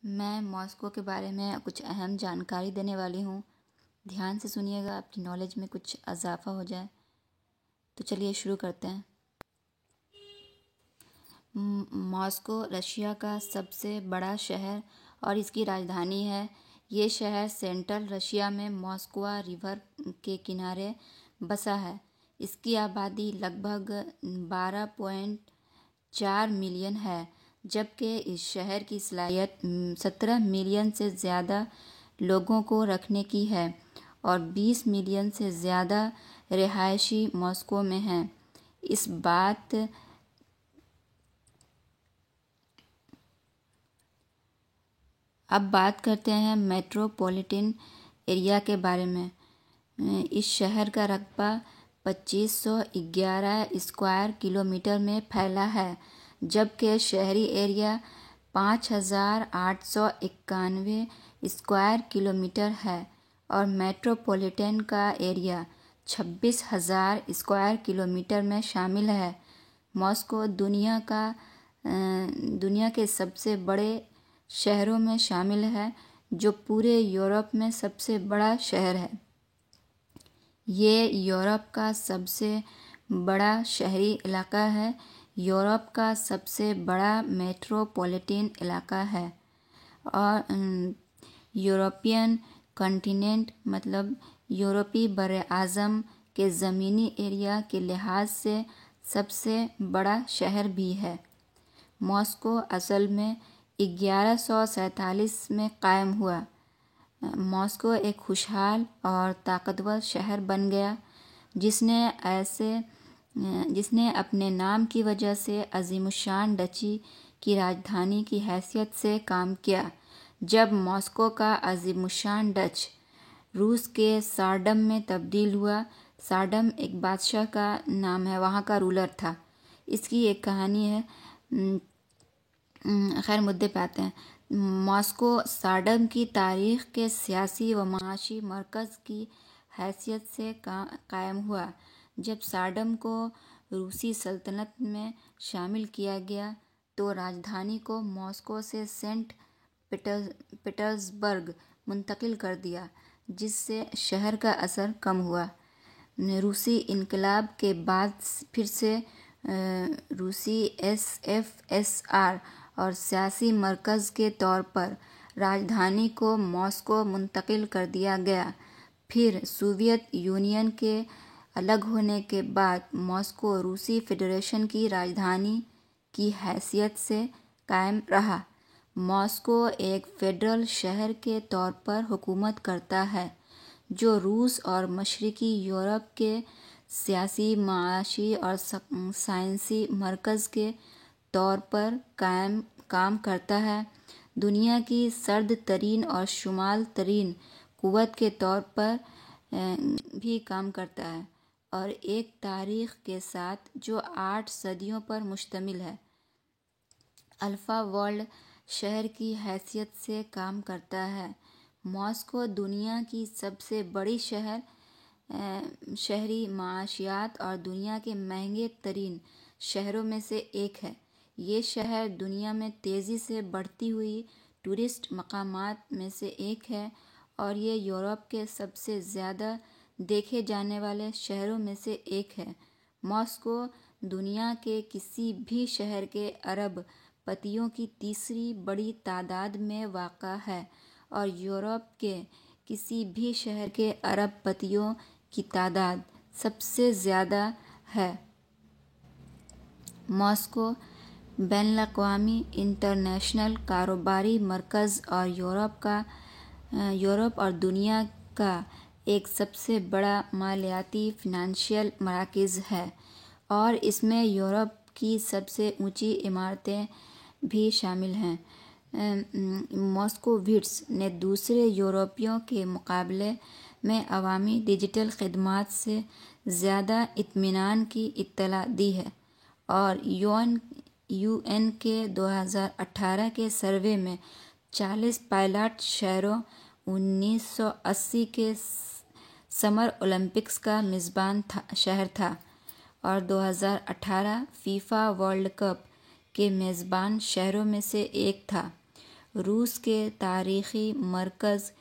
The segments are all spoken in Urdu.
میں ماسکو کے بارے میں کچھ اہم جانکاری دینے والی ہوں۔ دھیان سے سنیے گا، اپنی نالج میں کچھ اضافہ ہو جائے۔ تو چلیے شروع کرتے ہیں۔ ماسکو رشیا کا سب سے بڑا شہر اور اس کی راجدھانی ہے۔ یہ شہر سینٹرل رشیا میں موسکوا ریور کے کنارے بسا ہے۔ اس کی آبادی لگ بھگ 12.4 ملین ہے، جبکہ اس شہر کی صلاحیت 17 ملین سے زیادہ لوگوں کو رکھنے کی ہے اور 20 ملین سے زیادہ رہائشی ماسکو میں ہیں۔ اب بات کرتے ہیں میٹروپولیٹن ایریا کے بارے میں۔ اس شہر کا رقبہ 2511 اسکوائر کلومیٹر میں پھیلا ہے، جبکہ شہری ایریا 5891 اسکوائر کلومیٹر ہے اور میٹروپولیٹن کا ایریا 26,000 اسکوائر کلومیٹر میں شامل ہے۔ ماسکو دنیا کے سب سے بڑے شہروں میں شامل ہے، جو پورے یورپ میں سب سے بڑا شہر ہے۔ یہ یورپ کا سب سے بڑا شہری علاقہ ہے۔ یورپ کا سب سے بڑا میٹروپولیٹن علاقہ ہے اور یورپین کنٹیننٹ مطلب یورپی براعظم کے زمینی ایریا کے لحاظ سے سب سے بڑا شہر بھی ہے۔ ماسکو اصل میں 1147 میں قائم ہوا۔ ماسکو ایک خوشحال اور طاقتور شہر بن گیا، جس نے اپنے نام کی وجہ سے عظیم الشان ڈچی کی راجدھانی کی حیثیت سے کام کیا۔ جب ماسکو کا عظیم الشان ڈچ روس کے سارڈم میں تبدیل ہوا، سارڈم ایک بادشاہ کا نام ہے، وہاں کا رولر تھا۔ اس کی ایک کہانی ہے۔ خیر مدعے پہ آتے ہیں۔ ماسکو سارڈم کی تاریخ کے سیاسی و معاشی مرکز کی حیثیت سے قائم ہوا۔ جب سارڈم کو روسی سلطنت میں شامل کیا گیا تو راجدھانی کو ماسکو سے سینٹ پیٹرزبرگ منتقل کر دیا، جس سے شہر کا اثر کم ہوا۔ روسی انقلاب کے بعد پھر سے روسی SFSR اور سیاسی مرکز کے طور پر راجدھانی کو ماسکو منتقل کر دیا گیا۔ پھر سوویت یونین کے الگ ہونے کے بعد ماسکو روسی فیڈریشن کی راجدھانی کی حیثیت سے قائم رہا۔ ماسکو ایک فیڈرل شہر کے طور پر حکومت کرتا ہے، جو روس اور مشرقی یورپ کے سیاسی، معاشی اور سائنسی مرکز کے طور پر کام کرتا ہے، دنیا کی سرد ترین اور شمال ترین قوت کے طور پر بھی کام کرتا ہے، اور ایک تاریخ کے ساتھ جو 8 صدیوں پر مشتمل ہے۔ الفا ورلڈ شہر کی حیثیت سے کام کرتا ہے۔ ماسکو دنیا کی سب سے بڑی شہری معیشت اور دنیا کے مہنگے ترین شہروں میں سے ایک ہے۔ یہ شہر دنیا میں تیزی سے بڑھتی ہوئی ٹورسٹ مقامات میں سے ایک ہے اور یہ یورپ کے سب سے زیادہ دیکھے جانے والے شہروں میں سے ایک ہے۔ ماسکو دنیا کے کسی بھی شہر کے ارب پتیوں کی تیسری بڑی تعداد میں واقع ہے اور یورپ کے کسی بھی شہر کے ارب پتیوں کی تعداد سب سے زیادہ ہے۔ ماسکو بین الاقوامی انٹرنیشنل کاروباری مرکز اور یورپ اور دنیا کا ایک سب سے بڑا مالیاتی فنانشل مرکز ہے، اور اس میں یورپ کی سب سے اونچی عمارتیں بھی شامل ہیں۔ ماسکوویٹس نے دوسرے یورپیوں کے مقابلے میں عوامی ڈیجیٹل خدمات سے زیادہ اطمینان کی اطلاع دی ہے، اور یو این کے 2018 کے سروے میں 40 پائلٹ شہروں 1980 کے سمر اولمپکس کا میزبان شہر تھا اور 2018 فیفا ورلڈ کپ کے میزبان شہروں میں سے ایک تھا۔ روس کے تاریخی مرکز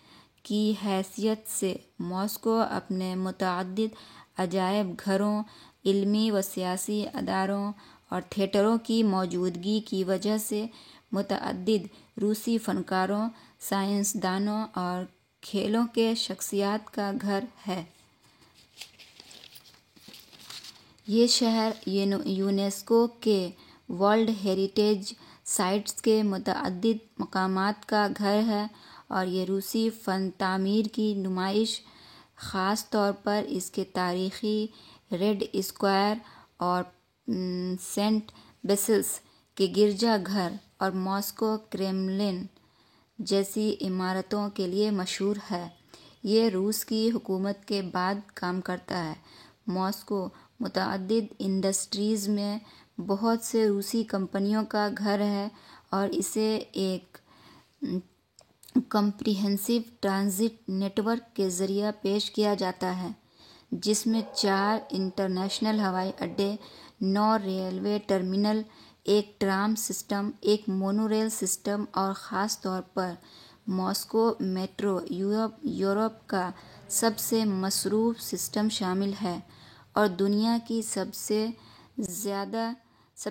کی حیثیت سے ماسکو اپنے متعدد عجائب گھروں، علمی و سیاسی اداروں اور تھیٹروں کی موجودگی کی وجہ سے متعدد روسی فنکاروں، سائنسدانوں اور کھیلوں کے شخصیات کا گھر ہے۔ یہ شہر یونیسکو کے ورلڈ ہیریٹیج سائٹس کے متعدد مقامات کا گھر ہے اور یہ روسی فن تعمیر کی نمائش، خاص طور پر اس کے تاریخی ریڈ اسکوائر اور سینٹ بیسیلس کے گرجا گھر اور ماسکو کریملن جیسی عمارتوں کے لیے مشہور ہے۔ یہ روس کی حکومت کے بعد کام کرتا ہے۔ ماسکو متعدد انڈسٹریز میں بہت سے روسی کمپنیوں کا گھر ہے اور اسے ایک کمپریہنسو ٹرانزٹ نیٹ ورک کے ذریعہ پیش کیا جاتا ہے، جس میں 4 انٹرنیشنل ہوائی اڈے، 9 ریلوے ٹرمینل، ایک ٹرام سسٹم، ایک مونو ریل سسٹم اور خاص طور پر ماسکو میٹرو یورپ کا سب سے مصروف سسٹم شامل ہے اور دنیا کی سب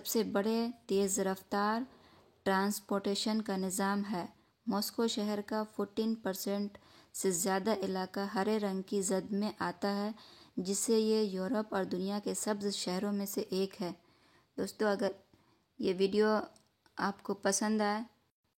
سے بڑے تیز رفتار ٹرانسپورٹیشن کا نظام ہے۔ ماسکو شہر کا 14% سے زیادہ علاقہ ہرے رنگ کی زد میں آتا ہے، جس سے یہ یورپ اور دنیا کے سبز شہروں میں سے ایک ہے۔ دوستو، اگر یہ ویڈیو آپ کو پسند آئے